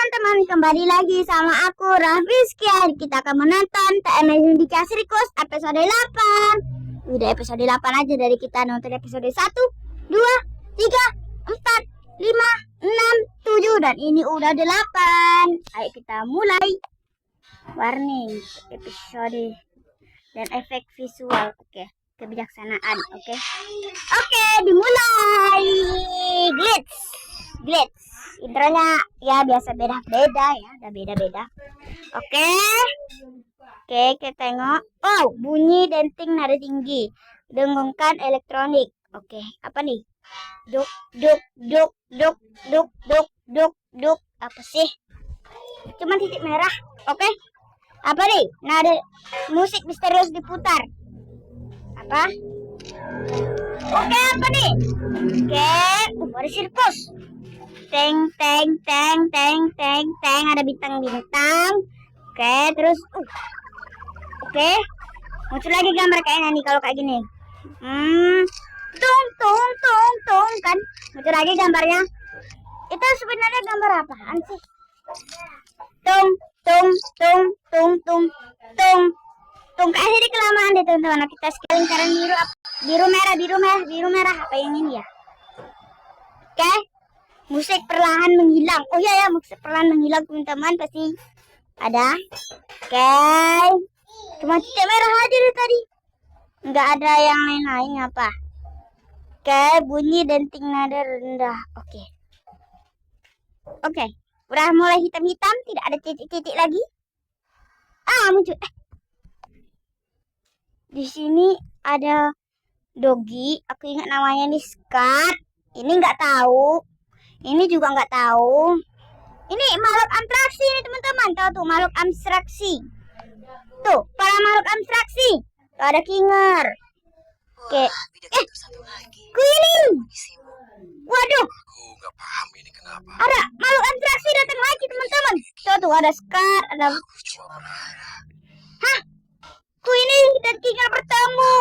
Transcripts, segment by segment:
teman-teman, kembali lagi sama aku Raffiskian. Kita akan menonton The Amazing Dika Circus episode 8. Udah episode 8 aja dari kita nonton episode 1, 2, 3, 4, 5, 6, 7 dan ini udah 8. Ayo kita mulai. Warning episode dan efek visual. Oke, kebijaksanaan. Oke, dimulai. Glitch. Intronya ya biasa beda-beda ya, ada beda-beda. Oke, kita tengok. Oh, bunyi denting nada tinggi, dengungkan elektronik. Oke, apa nih? Duk. Apa sih? Cuman titik merah. Oke. Apa nih? Nada musik misterius diputar. Apa? Oke, apa nih? Ada sirkus. Teng, ada bintang. Oke, terus oke. Muncul lagi gambar kayaknya nih kalau kayak gini. Tung kan. Muncul lagi gambarnya. Itu sebenarnya gambar apaan sih? Tung. Kayaknya jadi kelamaan deh teman-teman. Kita sekali lingkaran biru merah. Apa yang ini ya? Oke. Musik perlahan menghilang. Oh iya ya, musik perlahan menghilang teman-teman, pasti ada. Oke. Cuma titik merah aja deh tadi. Nggak ada yang lain-lain apa. Oke, bunyi denting nada rendah. Oke. Udah mulai hitam-hitam, tidak ada titik-titik lagi. Muncul. Di sini ada Dogi. Aku ingat namanya nih Skat. Ini nggak tahu. Ini juga nggak tahu. Ini makhluk abstraksi nih teman-teman. Tahu tuh makhluk abstraksi. Tuh para makhluk abstraksi. Tuh ada Kinger. Oke. Queenie. Waduh. Aku nggak paham ini kenapa. Ada makhluk abstraksi datang lagi teman-teman. Tuh ada Scar. Ada. Aku cuma berharap. Hah? Queenie dan Kinger bertemu.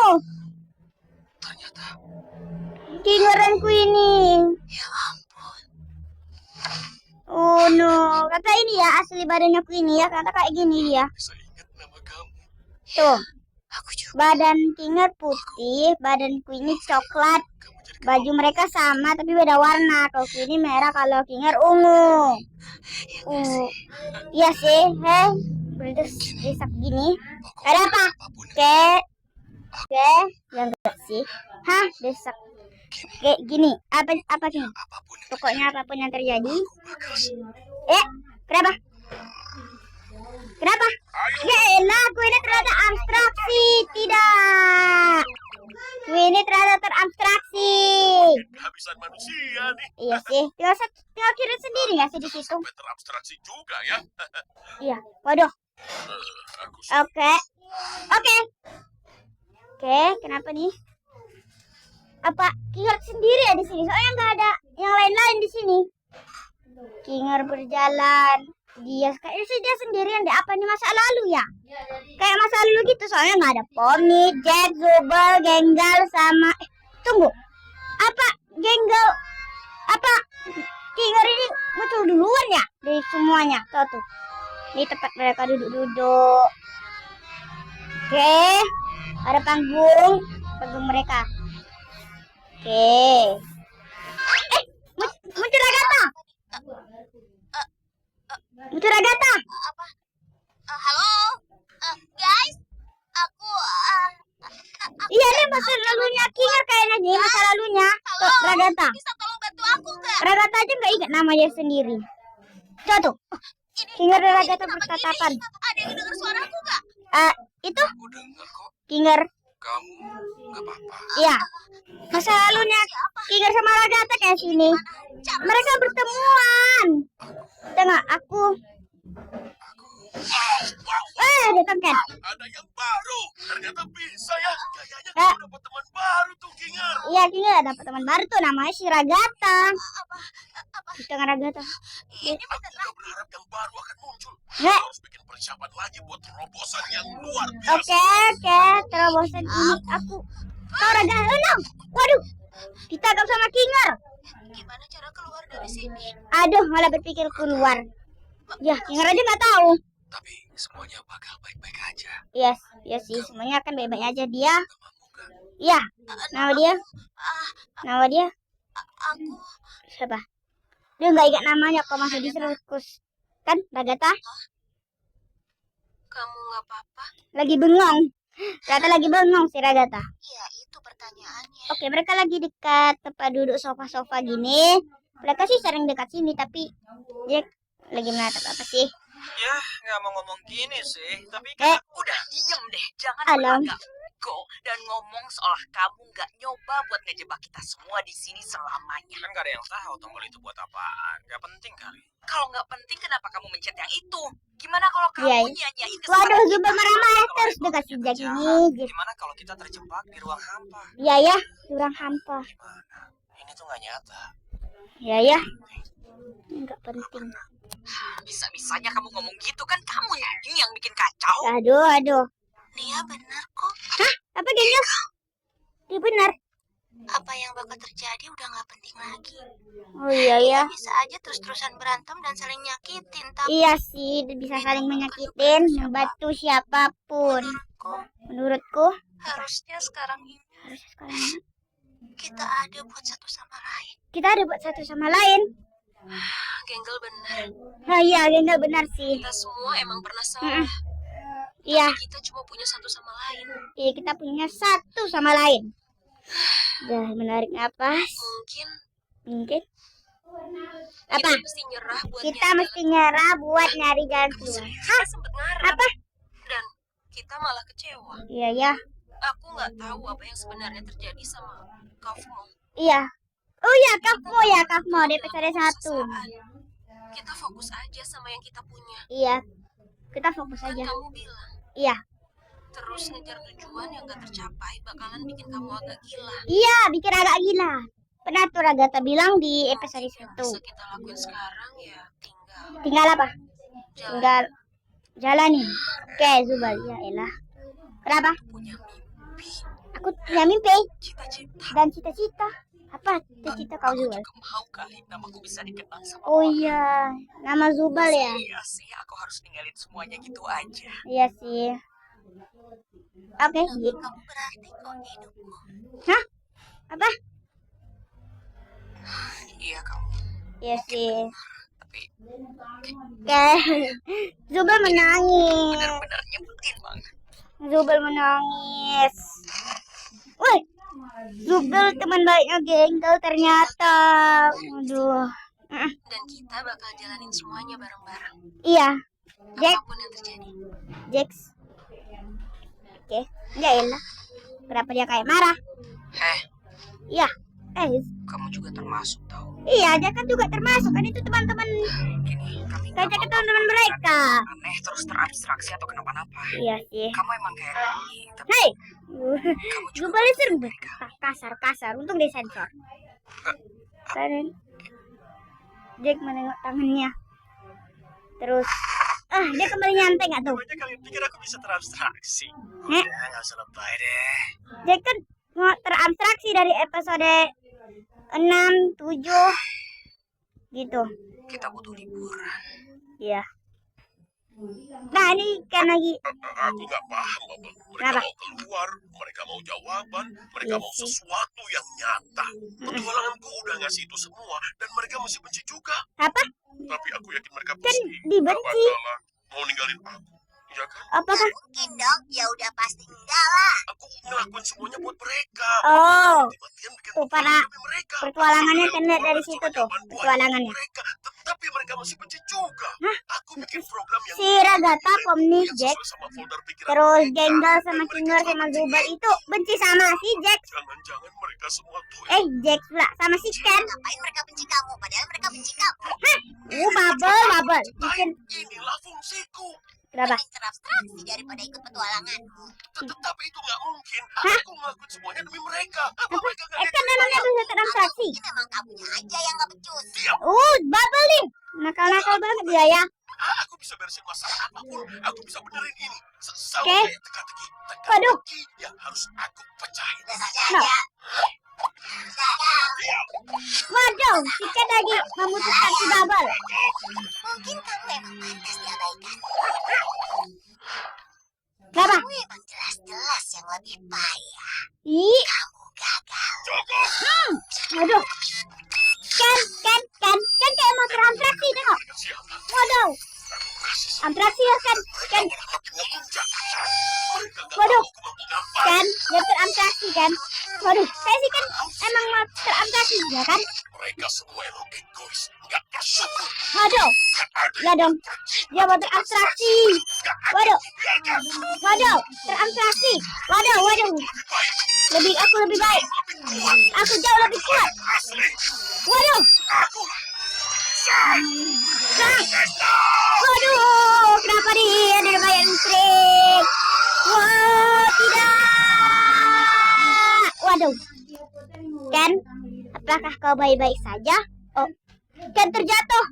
Ternyata. Kinger dan Queenie. Ya ampun. Oh no, kata ini ya asli badannya Queenie ya, kata kayak gini dia. Bisa ingat nama kamu. Tuh, Aku juga. badan Kinger putih, badan Queenie coklat. Kamu jadi Baju mereka sama tapi beda warna. Kalau Queenie merah, kalau Kinger ungu. Iya sih, desak gini. Ada apa? Oke, yang enggak sih. Hah, desak. Kayak gini. Apa gini? apapun yang Pokoknya apapun yang terjadi. bakal Kenapa? Ya elah, Queenie ternyata abstraksi. Tidak. Queenie ternyata terabstraksi. kehabisan manusia nih. Iya sih. Tinggal kira sendiri nggak sih di situ? Sampai terabstraksi juga ya. Iya. Waduh. Aku Oke. Kenapa nih? Apa Kinger sendiri ya di sini? Soalnya nggak ada yang lain-lain di sini. Kinger berjalan. Dia sendirian deh. Apa nih masa lalu ya? Kayak masa lalu gitu. Soalnya nggak ada Pony, Jack, Zubel, Genggal sama. Tunggu. Apa Genggal? Apa Kinger ini muncul duluan ya dari semuanya? Tuh. Ini tempat mereka duduk-duduk. Oke. Ada panggung mereka. Oke. Muncul Agatha. Apa? Halo, guys, aku Iya, ini masa lalunya Kinger kayaknya nih, masa lalunya. Tuh, Ragata. bisa tolong bantu aku nggak? Ragata aja nggak ingat namanya sendiri. Tuh. Kinger dan Ragata bertatapan. Ada yang dengar suaraku nggak? Itu Aku dengar kok. Kinger. Kamu nggak apa-apa. Iya. Masa lalunya Kinger sama Ragata kayak sini. Mereka bertemuan. Tengok aku. Datang kan. Ada yang baru. Ternyata bisa ya. Kayaknya Eh. kamu dapat teman baru tuh, Kinger. Iya, Kinger dapat teman baru tuh namanya si Ragata. Apa? Kita Ragata. Ini Aku nggak berharap yang baru akan muncul. Nggak. Kita harus bikin persiapan lagi buat terobosan yang luar biasa. Oke. Terobosan ini aku. Kau Ragata. Oh no. Waduh. Ditangkap sama Kinger. gimana cara keluar dari sini? Aduh, malah berpikir keluar. Ya, King aja nggak tahu. Tapi semuanya bakal baik-baik aja. Iya, iya sih, semuanya akan baik-baik aja dia. Kamu kan? Iya, nama dia, Ah, nama dia aku siapa? Dia nggak ingat namanya kok masih di sirkus. Kan, Ragatha kamu nggak apa-apa? lagi bengong. Ternyata lagi bengong si Ragatha. Iya, itu pertanyaannya. Oke, mereka lagi dekat tempat duduk sofa-sofa gini. Mereka sih sering dekat sini, tapi Jack lagi menatap apa sih? Ya, nggak mau ngomong gini sih, tapi Eh, Udah diem deh, jangan Alam. berlagak ego dan ngomong seolah kamu nggak nyoba buat ngejebak kita semua di sini selamanya. kan nggak ada yang tahu tombol itu buat apaan. Nggak penting kali. Kalau nggak penting, kenapa kamu mencet yang itu? Gimana kalau kamu Iya. nyanyain Waduh, kesempatan Zubel marah-marah terus Kalau dekat si ekonominya Jack jahat, ini. Gimana kalau kita terjebak di ruang hampa? Iya ya, kurang hampa. Gimana? Ini tuh nggak nyata. Iya ya, nggak penting. Bisa-bisanya kamu ngomong gitu kan, kamu ini yang bikin kacau. Aduh, aduh. Dia benar kok. Apa dia? Dia benar. Apa yang bakal terjadi udah nggak penting lagi. Oh iya ya. Kita bisa aja terus-terusan berantem dan saling nyakitin, tapi Iya sih, bisa saling menyakitin, membantu siapapun. kok Menurutku, harusnya sekarang ini harusnya sekarang kita ada buat satu sama lain. kita ada buat satu sama lain. Genggel benar. Nah, iya, enggak benar sih. Kita semua emang pernah salah. Iya, Tapi kita cuma punya satu sama lain. iya kita punya satu sama lain. Dah, menarik napas. Mungkin Mungkin apa? kita mesti nyerah buat Kita mesti nyerah buat nyari jalan keluar. kita sempet ngarep. Apa? Dan kita malah kecewa. Iya ya, Aku nggak tahu apa yang sebenarnya terjadi sama Kafmo. iya. Oh iya, Kafmo di episode 1. Kita fokus aja sama yang kita punya. Iya, kita fokus Kan aja. kamu bilang Iya, terus ngejar tujuan yang gak tercapai bakalan bikin kamu agak gila. iya, bikin agak gila. Pernah tuh Ragatha bilang di episode Yang 1. bisa kita lakuin sekarang ya tinggal Tinggal apa? jalan. Tinggal jalanin. Oke, Zubal, ya elah. Kenapa? Punya mimpi, Aku punya mimpi cita-cita. dan cita-cita. Apa cita-cita kau Aku Zubal? juga mau kali namaku bisa dikenal sama Oh orang. iya, nama Zubal ya? Iya sih, aku harus ninggalin semuanya gitu aja. Iya sih. Oke, gitu. Kamu berarti kok di hidupku. Hah? Apa? Iya kamu, Iya sih. tapi Oke. Zubal menangis. benar-benar nyebelin banget. Zubal menangis. Woi, Zubal teman baiknya Genggel ternyata. Aduh. Dan kita bakal jalanin semuanya bareng-bareng. Iya, Jack. Apapun yang terjadi. Jax. Oke, ya elah. Kenapa dia kayak marah? Iya. Kamu juga termasuk tau. Iya, Jack kan juga termasuk kan itu teman-teman. Gini, kami Kajak nggak ke mau teman-teman mereka. aneh terus terabstraksi atau kenapa-napa. Iya sih. Kamu emang kayak gini, tapi Hei, kamu juga Zubal itu kasar. Untung disensor. Karen. Jack menengok tangannya. Terus, dia kembali nyantai nggak tuh? Pokoknya kalian pikir aku bisa terabstraksi. Heh. Ya, nggak usah lebay deh. Jack kan mau terabstraksi dari episode 6, 7 gitu. kita butuh liburan. Iya. Nah, ini kan lagi Aku nggak paham, Bubble. Mereka Kenapa? mau keluar, mereka mau jawaban, mereka Iya mau sih. sesuatu yang nyata. Petualanganku udah ngasih itu semua, dan mereka masih benci juga. apa? Tapi aku yakin mereka Kan pasti dibenci. nggak bakalan mau ninggalin aku. Ya kan? Apakah? Mungkin dong, ya udah pasti enggak lah. Aku ngelakuin semuanya buat mereka. Oh, Mati-matian bikin tuh, para petualangan demi mereka. pertualangannya Aku kan lihat dari coba situ tuh, jawaban buat petualangannya. mereka. Tapi mereka masih benci juga. Aku bikin program yang Si Ragatha, Pomni, yang Jack, sesuai sama folder pikiran terus mereka. Genggel Dan sama mereka Kinger juga sama benci Zubal aku. itu benci sama si Jax. Jangan-jangan mereka semua tuh Jax pula sama si Ken. Ngapain mereka benci kamu? Padahal mereka benci kamu. Bubble. Bikin inilah fungsiku. kenapa? Mending terabstraksi daripada ikut petualanganmu. Tapi itu nggak mungkin. Aku ngelakuin semuanya demi mereka. Apa mereka nggak Kan memangnya bisa terabstraksi. Mungkin emang kamunya aja yang nggak becus. Bubble nih. Nakal-nakal banget dia ya. Aku bisa beresin masalah apapun. Aku bisa benerin ini. Selalu Oke. kayak teka-teki. Waduh. Teka-teki yang harus aku pecahin. Nah. Diam. Waduh, si Ken lagi memutuskan si Bubble. Mungkin kamu emang pantas diabaikan. Kenapa? Kamu emang jelas-jelas yang lebih payah. Ih, Kamu gagal. Cukup. waduh. Ken kayak motor amtraksi, tengok. Siapa? Waduh, Kasih amtraksi ya Ken. Ken, makin ngelunjak. Mereka nggak Waduh. tahu aku mampu ngapain. Ken, motor amtraksi Ken. Waduh, saya sih kan emang motor amtraksi ya kan? Mereka semua emang egois. Nggak bersyukur. Waduh, Nggak ada ya dong. Dia motor abstraksi. Waduh, biarkan. waduh, teramtraksi. Waduh. Lebih baik. Aku lebih baik. Lebih kuat. Aku jauh lebih kuat. Asli. Waduh, Aku. Sang. Sang. Waduh, kenapa dia ada bayang trik? Wah, tidak. Waduh. Ken, apakah kau baik-baik saja? Oh, Ken terjatuh.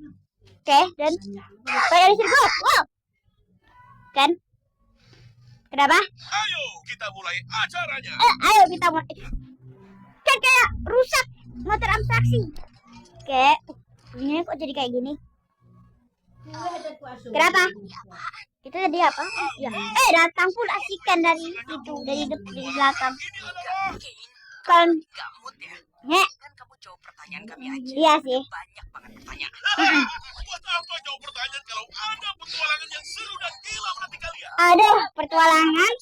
Oke, dan kayak di sirkuit. Wow. Ken, kenapa? Ayo kita mulai acaranya. Ayo kita mulai. Ken kayak rusak motor abstraksi. Oke, ini kok jadi kayak gini? Kenapa? Itu tadi apa? Ya. Datang pula si Ken dari situ, dari belakang. Ini adalah Kan, Gak mood ya? Nek. Kan kamu jawab pertanyaan kami aja. Iya sih. Banyak banget pertanyaan. buat apa jawab pertanyaan kalau ada petualangan yang seru dan gila menanti kalian? Aduh, petualangan.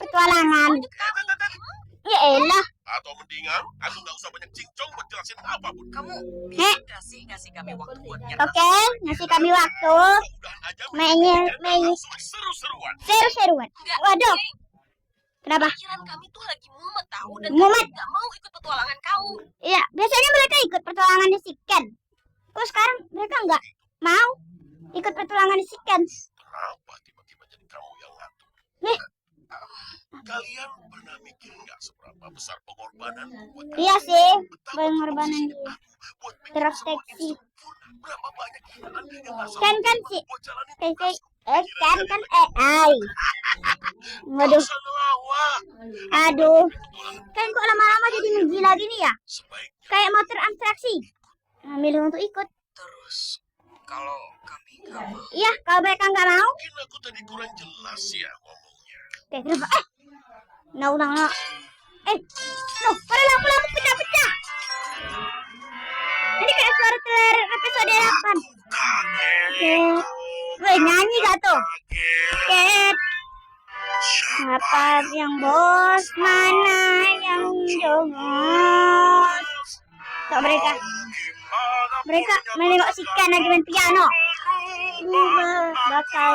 Ya elah. Atau mendingan aku nggak usah banyak cincong buat jelasin apapun. Kamu Nek. bisa ngasih kami waktu buat Oke, ngasih kami waktu. Mudah-mudahan aja Mainnya- dan main- langsung seru-seruan. Seru-seruan. Waduh. Kenapa? Pikiran kami tuh lagi mumet tahu dan Mumet? kami nggak mau ikut petualangan kamu. Iya, biasanya mereka ikut petualangannya si Ken. Kok sekarang mereka nggak mau ikut petualangan si Ken? Kenapa tiba-tiba jadi kamu yang ngatur? Nih. Kalian pernah mikir nggak seberapa besar pengorbanan buat Iya sih, betapa pengorbanan posisi dia. aku buat bikin Proteksi. semuanya sempurna. Berapa banyak hiburan yang nggak Kan sanggup si buat jalanin Ken tugas. Ken AI. Waduh, Nggak usah ngelawak. aduh. Petualangan Kan kok lama-lama jadi menggila gini ya? sebaiknya Kayak motor abstraksi. Milih untuk ikut. Terus kalau kami nggak mau, Iya, kalau mereka nggak mau. mungkin aku tadi kurang jelas ya ngomongnya. Oke, kenapa? No. No, pada lampu pecah-pecah. Ini kayak suara teler episode 8. Kaget. Weh, nyanyi gak tuh? Ket. Siapa yang bos? Mana yang jongos? Tuh mereka menengok si Ken lagi main piano. Bakal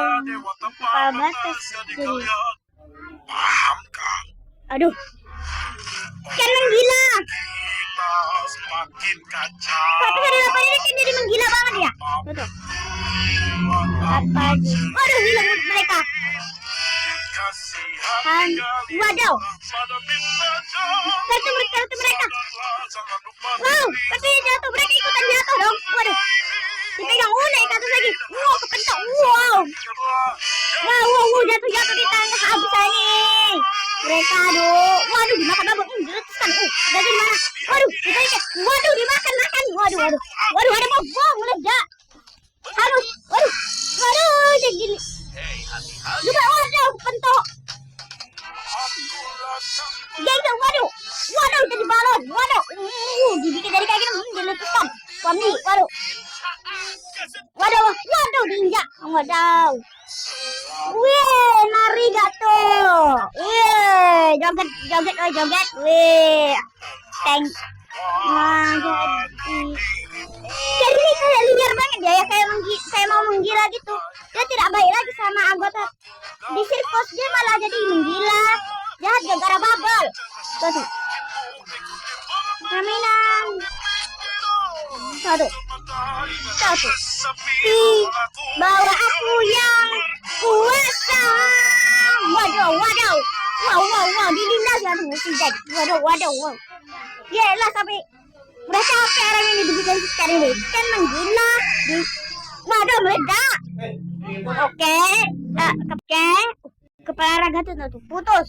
batas jadi. Paham kah? Aduh, Ken menggila. Kita semakin kacau. Tapi dari apa ini Ken jadi menggila banget ya? Tuh. Apa aja? Waduh, gila mood mereka. Han, waduh. Kartu mereka. Wow, kartunya jatuh. Mereka ikutan jatuh dong. Waduh. Dipegang naik ke atas lagi. Wow, kepentok. Wow, jatuh di tengah habis ini. Mereka waduh dimakan babak. Diletuskan. Jatuh di mana? Waduh, ditarik. Waduh, dimakan. Waduh, ada bom meledak. Waduh, jadi gini. Hei, hati-hati. Juga waduh, pentok. Gengkel, waduh, jadi balon, waduh, dibikin dari kayak gini, diletuskan, waduh, diinjak, waduh, wih, nari gak tuh, wih, joget, wih, tank, nah jadi kayak liar banget ya, kayak mau menggila gitu, dia tidak baik lagi sama anggota di sirkus, dia malah jadi menggila. Jahat gara-gara bubble. Tuh. Aminan. Tuh. Bawa aku yang kuasa. Waduh. Wow. Dilindas ya si Jack. Waduh. Yelah sampai udah capek orang ini dibikin sekarang ini. Kan menggila. Waduh, meledak. Oke, kepala Ragata tuh putus,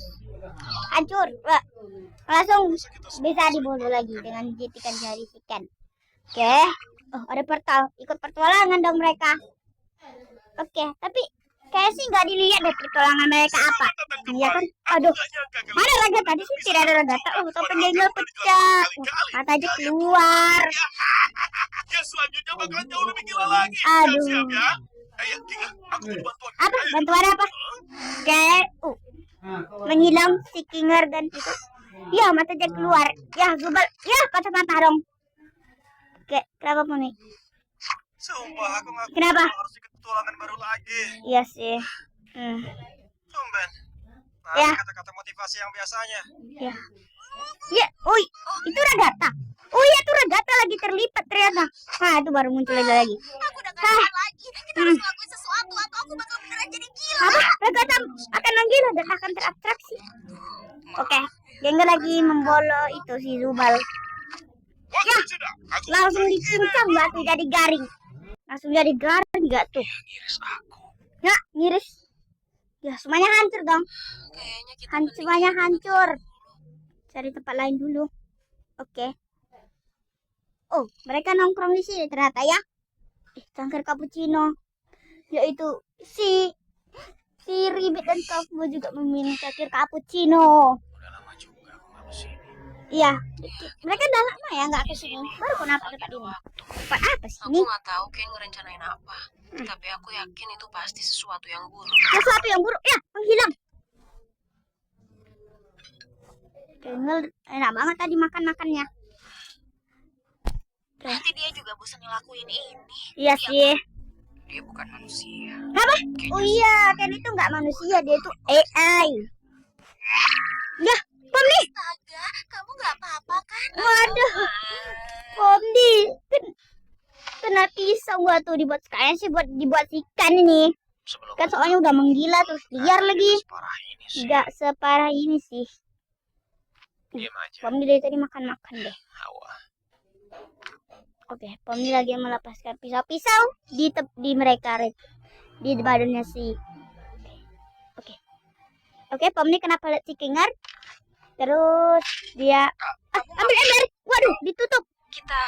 hancur. Wah, langsung bisa dibunuh lagi dengan jetikan jari ikan. Oke, oh ada portal, ikut petualangan dong mereka. Oke, tapi kayak sih nggak dilihat deh petualangan mereka apa. Iya kan? Aduh, mana Ragata? Di sini tidak ada Ragata. Oh, topeng Gengel pecah. Mata aja keluar. Ya selanjutnya bakalan jauh lebih gila lagi. Aduh. Siap ya. Ayo, King, aku butuh bantuan. Apa? Bantuan apa? Oke, menghilang si Kinger dan itu. Ya, mata aja keluar. Ya, Zubal. Ya, kacamata dong. Oke, kenapa pun nih? Sumpah, aku ngaku Kenapa? harus ikut petualangan baru lagi. Iya sih. Tumben. Ya. Kata-kata motivasi yang biasanya. Ya. Ya, oi, itu Ragata. Oh iya, tuh Ragata lagi terlipat ternyata. Nah, itu baru muncul lagi. Aku udah gak tahan lagi. Kita harus ngelakuin sesuatu atau aku bakal beneran jadi gila. Apa? Ragata akan menggila dan akan terabstraksi. Oke, Gengel lagi membolo itu si Zubal. Waktu sudah. Aku Langsung dicincang batu jadi garing. Langsung jadi garing gak tuh? Ngiris aku. Ya, ngiris. Ya, semuanya hancur dong. Kayaknya kita Semuanya hancur. Cari tempat lain dulu. Oke. Oh, mereka nongkrong di sini ternyata ya. Cangkir cappuccino. Yaitu si Ribet dan kamu juga meminum cangkir cappuccino. Udah lama juga aku nggak kesini. Iya, mereka udah lama ya nggak kesini. Baru kenapa tempat ini? Tempat apa sih Aku ini? nggak tahu kayak ngerencanain apa. Tapi aku yakin itu pasti sesuatu yang buruk. Sesuatu yang buruk ya, menghilang. Gengel enak banget tadi makan-makannya. Nanti dia juga bosan ngelakuin ini. Iya sih. Dia bukan manusia. Apa? Oh iya, kan itu nggak manusia, dia itu AI. Ya, Pomni. Astaga, kamu gak apa-apa kan? Waduh, Pomni. Kena pisau gua tuh dibuat kayaknya sih dibuat ikan ini. Sebelum Kan soalnya udah menggila terus liar lagi. separah ini sih. Nggak separah ini sih. Diam aja. Pomni dari tadi makan-makan deh. Hawa. Oke, Pomni lagi melepaskan pisau-pisau di mereka di badannya si. Oke, Pomni kenapa lihat si Kinger? Terus dia ambil ember. Waduh, ditutup. Kita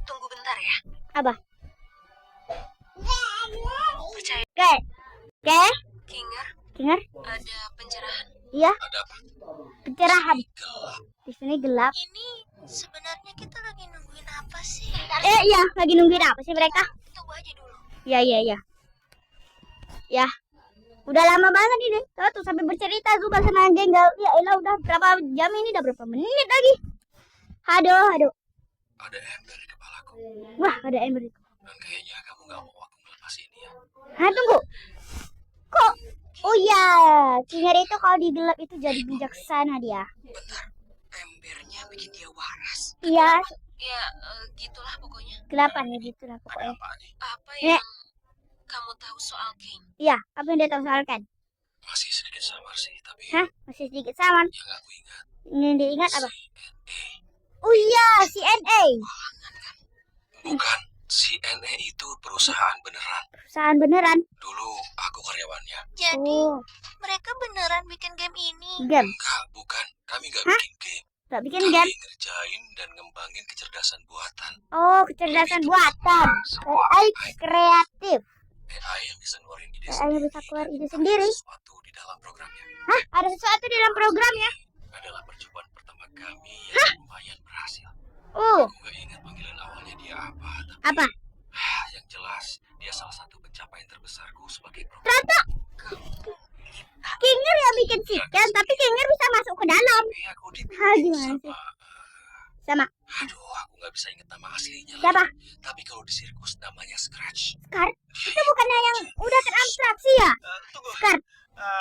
tunggu bentar ya. Apa? Percaya, Oke, Kinger, Kinger. ada pencerahan. Iya, Ada apa? pencerahan. Gelap. Di sini gelap. Ini sebenarnya kita lagi nungguin apa sih? Iya, lagi nungguin apa sih mereka? Tunggu aja dulu. Iya. Ya, udah lama banget ini. Tuh sampai bercerita Zubal sama Genggal. Ya elah, udah berapa jam ini? Udah berapa menit lagi? Aduh. Ada ember di kepalaku. Wah, ada ember itu. Dan kayaknya kamu nggak mau aku melepas ini ya. Tunggu. Kok? Oh iya, Kinger itu kalau di gelap itu jadi bijaksana dia. Bentar, embernya bikin dia waras. Iya, Ya, gitulah pokoknya. gelapan ya gitu lah Ada pokoknya. apa nih? Apa Ya. yang kamu tahu soal Kane? Iya, apa yang dia tahu soal kan? Masih sedikit samar sih, tapi Hah? Masih sedikit sama. yang aku ingat Ini diingat apa? CNE. Oh iya, CNA. Bukan, CNE itu perusahaan beneran. Perusahaan beneran. Dulu aku karyawannya. Jadi Oh, mereka beneran bikin game ini. game. Enggak, bukan. Kami nggak Hah? bikin game. Gak bikin Kami game. ngerjain dan ngembangin kecerdasan buatan. Oh, kecerdasan buatan. AI kreatif. AI yang bisa ngeluarin ide AI yang bisa keluar ide sendiri. Sesuatu di dalam programnya. Hah? Ada sesuatu di dalam programnya? Adalah percobaan pertama kami yang lumayan berhasil. Oh, Aku nggak ingat panggilan awalnya dia apa, tapi apa? yang jelas dia salah satu pencapaian terbesarku sebagai program. Ternyata Kinger yang bikin chicken, tapi Kinger bisa masuk ke dalam. Aku Ah, dibimbing gimana sih? sama Sama aduh, aku nggak bisa inget nama aslinya lagi. siapa? Tapi kalau di sirkus namanya Scratch. Scar? Itu bukannya yang udah terabstraksi ya? Tunggu. Scar.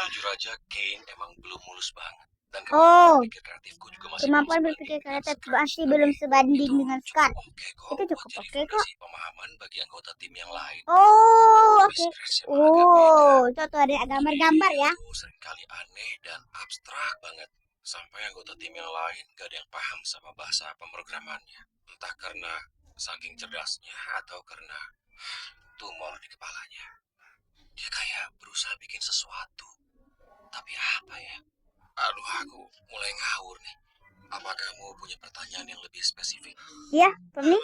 Jujur aja, Kane emang belum mulus banget. Dan Oh, berpikir kreatifku juga masih kemampuan belum berpikir sebanding kreatif dengan masih Scratch. belum Tapi sebanding itu dengan Scar. cukup oke kok. Itu cukup buat jadi oke kok. fondasi pemahaman bagi anggota tim yang lain. Oh, Tapi oke. Scratch emang agak beda. Oh, contoh ada gambar-gambar ya. Itu seringkali aneh dan abstrak banget. Sampai anggota tim yang lain gak ada yang paham sama bahasa pemrogramannya. Entah karena saking cerdasnya atau karena tumor di kepalanya. Dia kayak berusaha bikin sesuatu. Tapi apa ya? Aduh, aku mulai ngawur nih. Apa kamu punya pertanyaan yang lebih spesifik? Iya, Pomni.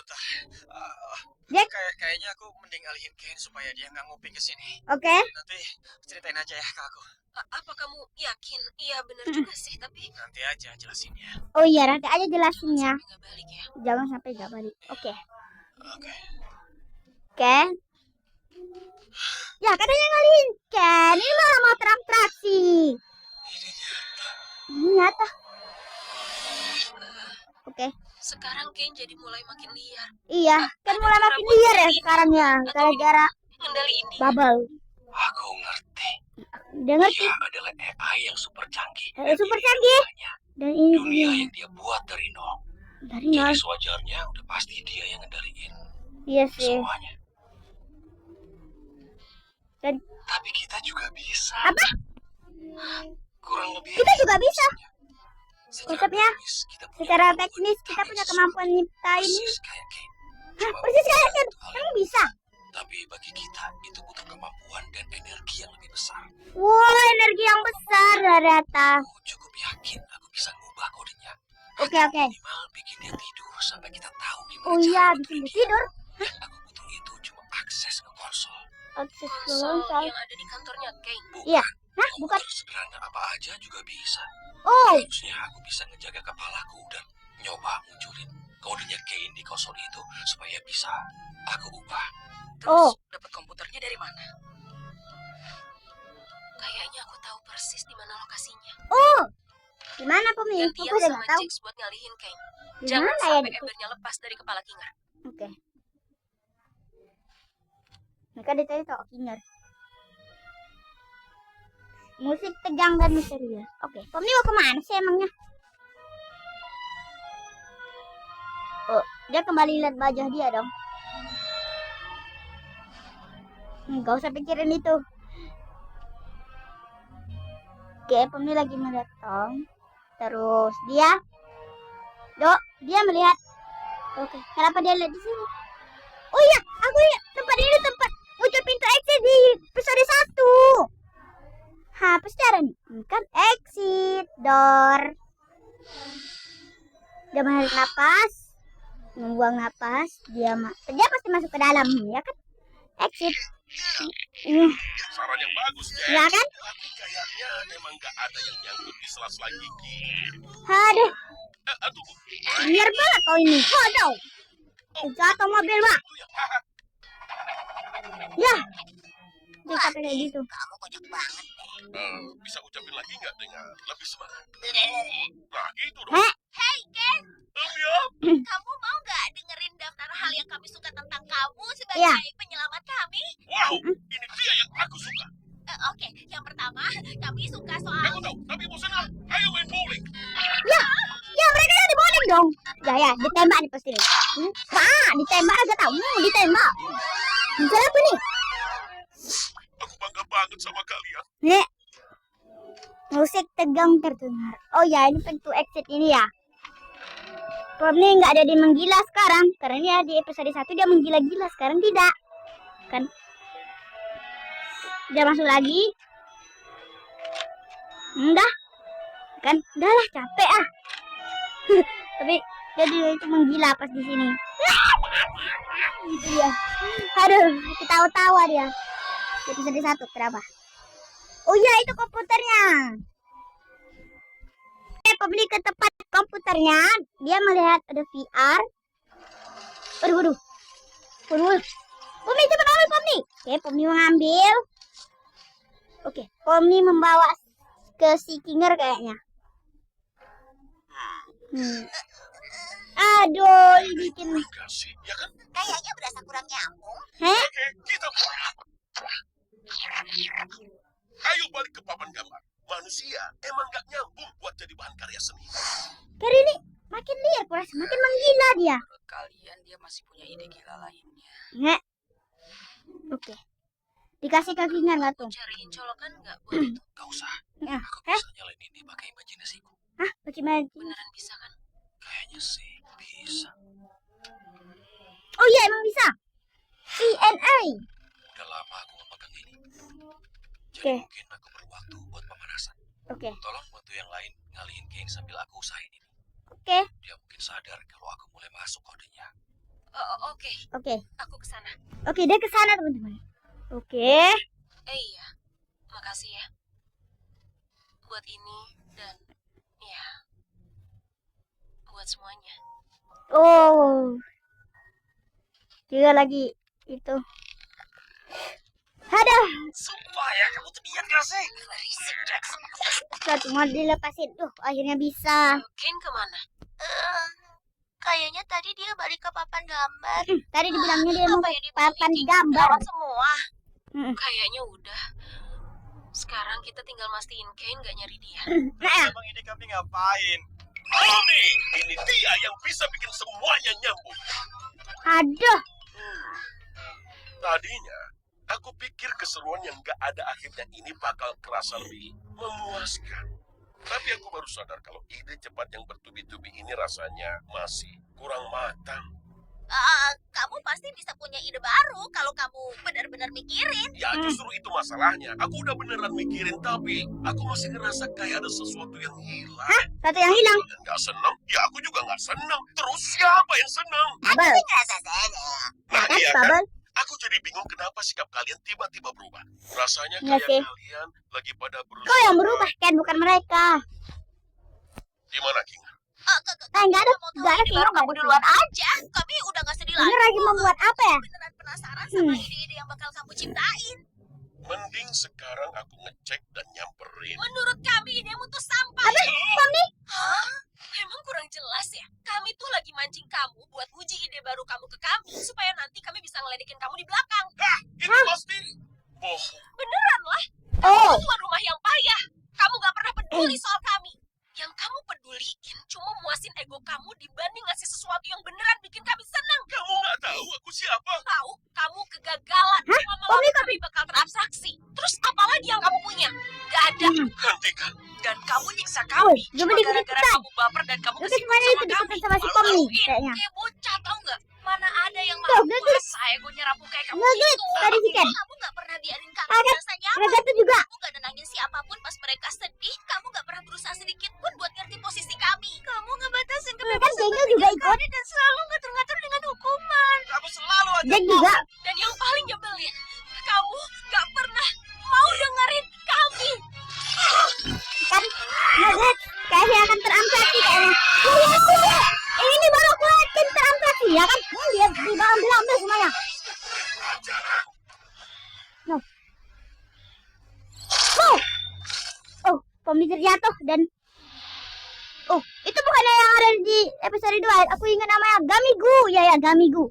Jack. Kayaknya aku mending alihin Ken supaya dia nggak nguping ke sini. Oke. Nanti ceritain aja ya ke aku. Apa kamu yakin? Iya bener juga sih, tapi Nanti aja jelasinnya. Oh iya, nanti aja jelasinnya. nggak balik ya. Jangan sampai gak balik. Oke. Oke. Oke. Ya, katanya ngalihin Ken. Ini malah mau teratraksi. Ini nyata. Oke. Sekarang Ken jadi mulai makin liar. Iya, kan mulai makin liar ya sekarang ya. Gara-gara Ngendaliin dia. bubble. Aku ngerti. Dia ngerti. Dia adalah AI yang super canggih. Super canggih. Dan ini Dunia dia. yang dia buat dari nol. Dari Jadi nol. sewajarnya udah pasti dia yang ngendaliin Iya sih. semuanya. Dan Tapi kita juga bisa. apa? Kurang lebih. Kita juga bisa. Secara Konsepnya, teknis, kita punya secara kemampuan teknis kita punya kemampuan nyiptain. persis kayak Ken. Hah, Cuma persis kayak bukan Ken. satu hal Kamu yang- bisa. Tapi bagi kita itu butuh kemampuan dan energi yang lebih besar. Wow, energi yang besar ternyata. Aku cukup yakin aku bisa ngubah kodenya. Oke, oke. Minimal bikin dia tidur sampai kita tahu gimana Oh iya, cara bikin dia menculik tidur. Dan aku butuh itu cuma akses ke konsol. Akses ke Konsol konsol. yang ada di kantornya Ken. Bukan. Iya. Hah, bukan. Komputer sederhana apa aja juga bisa. Oh, Harusnya aku bisa ngejaga kepalaku dan nyoba munculin kodenya Kane di konsol itu supaya bisa aku ubah. Terus dapat komputernya dari mana? Kayaknya aku tahu persis di mana lokasinya. oh. Gimana Pomni? Aku Gantian udah sama nggak tahu. Jax buat ngalihin Ken. Gimana Jangan ya sampai itu? embernya lepas dari kepala Kinger. Oke. Mereka dicari tahu Kinger. Musik tegang dan misterius. Oke, Pomni mau kemana sih emangnya? Oh, dia kembali lihat wajah dia dong. Gak usah pikirin itu. Oke, Pomni lagi melihat Tom. Terus dia melihat. Oke, kenapa dia lihat di sini? Oh iya, aku lihat tempat ini tempat muncul pintu exit di episode 1. Apa secara nih? Kan exit door. Dia menarik napas, membuang napas, dia pasti masuk ke dalam, ya kan? Exit. Saran yang bagus, Jack. Ya kan? Tapi kayaknya emang gak ada yang nyangkut di sela-sela gigi. Aduh, Tunggu. biar banget kau ini. Waduh. Jatuh mobil, Pak. Itu ya. Haha. Ya. Dia sampai kayak gitu. Kamu kocak banget. Bisa ucapin lagi nggak dengan lebih semangat? Nah, gitu dong. Heh. Hey Ken, Ya. kamu mau nggak dengerin daftar hal yang kami suka tentang kamu sebagai Iya. penyelamat kami? Wow, ini dia yang aku suka. Oke, yang pertama kami suka soal Aku tahu, tapi bosan. Ayo main bowling. Ya, mereka yang diboling dong. Ya, ditembak nih pasti nih. Pak, ditembak aja tahu. Ditembak. Bisa apa nih? Aku bangga banget sama kalian. Nek. Musik tegang terdengar. Oh ya, ini pintu exit ini ya. Pomni nggak ada di menggila sekarang. Karena dia di episode 1 dia menggila-gila. Sekarang tidak. Kan. Dia masuk lagi. Enggak. Kan. Udah lah, capek ah. Tapi dia itu menggila pas di sini. Gitu ya. Aduh, ketawa-tawa dia. Di episode 1 kenapa? Oh iya, itu komputernya. Pembeli ke tempat komputernya, dia melihat ada VR. Waduh. Pomni cepat ambil Pomni. Oke, Pomni mengambil. Oke, Pomni membawa ke si Kinger kayaknya. Aduh, bikin. Enggak sih, ya kan? kayaknya berasa kurang nyambung. Heh? Oke, kita ayo balik ke papan gambar. Manusia emang gak nyambung buat jadi bahan karya seni. Kali ini makin liar, kurang semakin menggila dia. Menurut kalian dia masih punya ide gila lainnya. Nggak. Oke. Dikasih ke Kinger nggak tuh? Cariin colokan nggak buat itu? Gak usah. Ya. Aku bisa nyalain ini pakai imajinasiku. Hah? Bagaimana? Beneran bisa kan? Kayaknya sih bisa. Oh iya, emang bisa. CNA. Udah lama aku nggak pegang ini. Jadi Oke. mungkin aku perlu waktu buat pemanasan. Oke. Tolong bantu yang lain ngalihin Kane sambil aku usahain ini. Oke. Dia mungkin sadar kalau aku mulai masuk kodenya. Oke, Oke. aku kesana. Oke, dia ke sana, teman-teman. Oke. Iya, makasih ya. Buat ini dan ya, buat semuanya. Oh. Juga lagi itu. Ada Sumpah ya, kamu tuh niat gak sih? Berisik, Jackson. satu mau dilepasin tuh, akhirnya bisa. Kane kemana? Kayaknya tadi dia balik ke papan gambar. Tadi dibilangnya dia mau Apa yang dibilang papan Iki? gambar. Lewat semua. Kayaknya udah. Sekarang kita tinggal mastiin Kane gak nyari dia. Nah, Emang ini kami ngapain? Tommy, ini dia yang bisa bikin semuanya nyambung. aduh. Tadinya, aku pikir keseruan yang gak ada akhirnya ini bakal kerasa lebih memuaskan. Tapi aku baru sadar kalau ide cepat yang bertubi-tubi ini rasanya masih kurang matang. Kamu pasti bisa punya ide baru kalau kamu benar-benar mikirin. Ya justru itu masalahnya. Aku udah beneran mikirin tapi aku masih ngerasa kayak ada sesuatu yang hilang. Satu yang hilang. Dan gak seneng, ya aku juga gak seneng. Terus siapa yang seneng? Bubble. Ngerasa senang. Nah Kan, iya kan? Bubble. Aku jadi bingung kenapa sikap kalian tiba-tiba berubah. Rasanya Iya kayak sih. kalian lagi pada Kau berusaha. yang berubah, Ken, bukan mereka. Gimana, King? Enggak ada. Mau tahu Enggak ada ide sih. baru kamu duluan aja. Kami udah gak sedih lagi. Ini lagi membuat apa ya? Beneran penasaran sama ide-ide yang bakal kamu ciptain. Mending sekarang aku ngecek dan nyamperin. Menurut kami idemu tuh sampah. Tommy. Hah? Emang kurang jelas ya? Kami tuh lagi mancing kamu buat uji ide baru kamu ke kami supaya nanti kami bisa ngeledekin kamu di belakang. Itu pasti bohong. Beneran lah. Oh. Tuan rumah yang payah. Kamu gak pernah peduli soal kami. Yang kamu peduliin cuma muasin ego kamu dibanding ngasih sesuatu yang beneran bikin kami senang. Kamu nggak tahu aku siapa? Tahu, kamu kegagalan. Lama-lama kami bakal terabstraksi. Terus apalagi yang kamu punya? Gak ada. Hentikan. Dan kamu nyiksa Woi, kami coba cuma gara-gara dikit-kitan. kamu baper dan kamu Lu kesinggung kemana sama itu kami. deketan sama si Malu Tommy maluin. kayaknya. Kayak bocah tau nggak? Mana ada yang Tuh, malu Gagit. masa egonya rapuh kayak kamu Gagit. gitu. Tadi si Ken. Kamu gak pernah biarin kami Gagit. merasa nyaman. Mereka tuh juga. Kamu gak nenangin siapapun pas mereka sedih. Kamu gak pernah berusaha sedikit pun buat ngerti posisi kami. Kamu ngebatasin Kan Daniel juga ikut. dan selalu ngatur-ngatur dengan hukuman. Kamu selalu aja Jack juga. Dan yang paling nyebelin, kamu gak pernah mau dengerin kami. Kan. Nugget. Kayaknya akan teramplasi kayaknya. Ini baru aku yakin teramplasi ya kan. Lihat di bawah ambil semuanya. No. Oh, Tommy terjatuh dan oh, itu bukannya yang ada di episode 2. Aku ingat namanya Gamigu. Ya, Gamigu.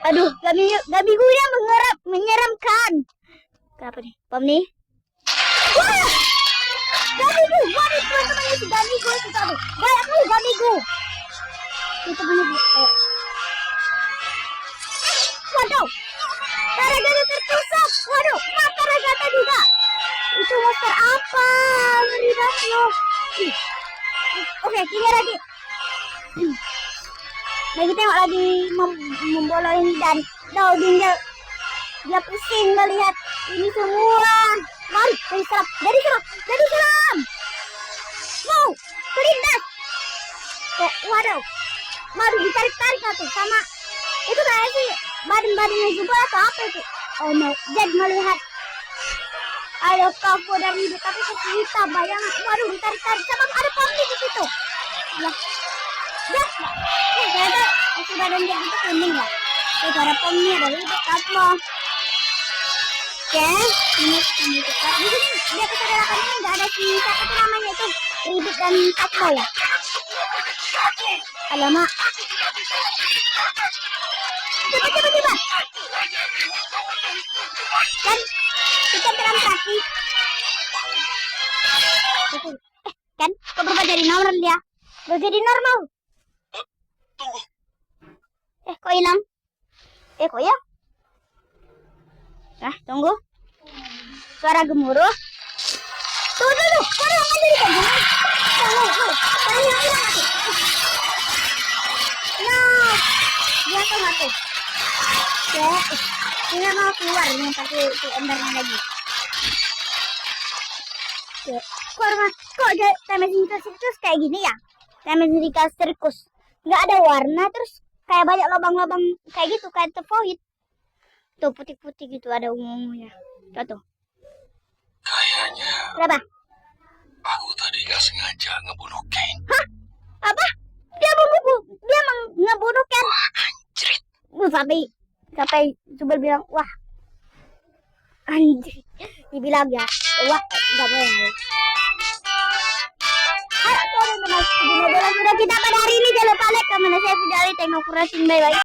Aduh, Gamigu dia menyeramkan. Kenapa nih? Tommy? Wah! Gamigu! Waduh, teman-temannya si Gamigu itu tadi. Banyak kali Gamigu. Itu temannya. Waduh! Taragata tertusuk. Waduh, mata Taragata juga. Itu monster apa? Ngeri banget loh. Oke, kini lagi. Lagi tengok lagi membolong dan dia pusing melihat ini semua. Mari, jadi serang. Wow, terlindas. Waduh, mari ditarik-tarik tuh sama itu kayak sih badan-badannya juga atau apa itu? Oh no, Jack melihat ayo kabur dari hidup tapi kita bayangan. Waduh, ditarik-tarik sama ada Tommy di situ. Ya, ternyata aku badan Jack itu kuning ya. Terus ada Tommy ada hidup apa? Oke, ini kita di sini dia kesaudarakan ini nggak ada si siapa tuh namanya itu Ribut dan Katbo ya. Alamak. Coba. Kan kita transaksi. Kan kok berubah jadi normal dia? Berubah jadi normal. Tunggu. Kok hilang? Kok ya? Nah, tunggu. Suara gemuruh. Tuh. Waduh, nggak jadi kayak gini. Tuh. Suara hilang tuh. No. Dia tuh nggak tuh. Oke. Dia mau keluar ini pakai si embernya lagi. Kok Time Magical Circus kayak gini ya? Time Magical Circus nggak ada warna, terus kayak banyak lubang-lubang kayak gitu, kayak The Void. Tuh putih-putih gitu ada ungunya. Tuh. Kayaknya Kenapa? aku tadi nggak sengaja ngebunuh Kane. Apa? Dia ngebunuh Ken. Anjrit. Sampai Zubel bilang, wah anjir, dibilang ya, wah nggak boleh. Ayo teman-teman, sudah kita pada hari ini, jangan lupa like, comment, share video ini, tengok kurang, bye bye.